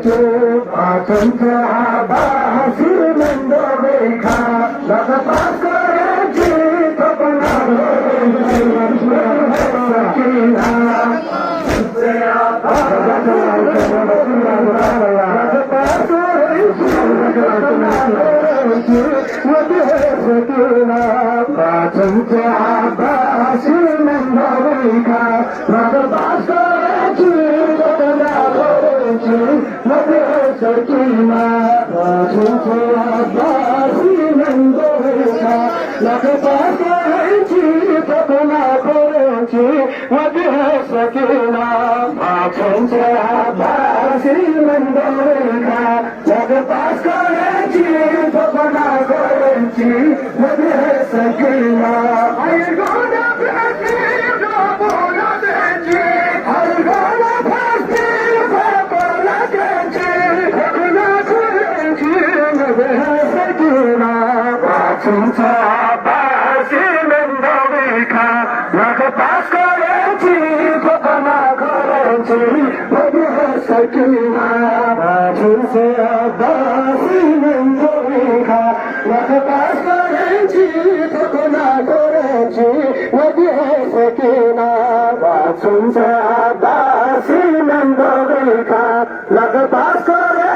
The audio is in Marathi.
करेचे पाचनचा आभासी नंद देखा लगपास करेची सपना सकीना पाचनचा आभासी नंद देखा लगपास करेची सकीना पाचनचा आभासी नंद देखा लगपास करेची सपना करेची मध्ये सकीना पाचनचा आभासी नंद देखा लगपास करेची सपना करेची मध्ये सकीना आई गोदा प्यासी बोला देची आई गोदा प्यासी बोला देची सपना करेची मध्ये सकीना पाचनचा आभासी नंद देखा लगपास करेची सपना करेची मध्ये सकीना पाचनचा आभासी नंद देखा लगपास करेची सपना करेची मध्ये सकीना पाचनचा आभासी नंद देखा लगपास करे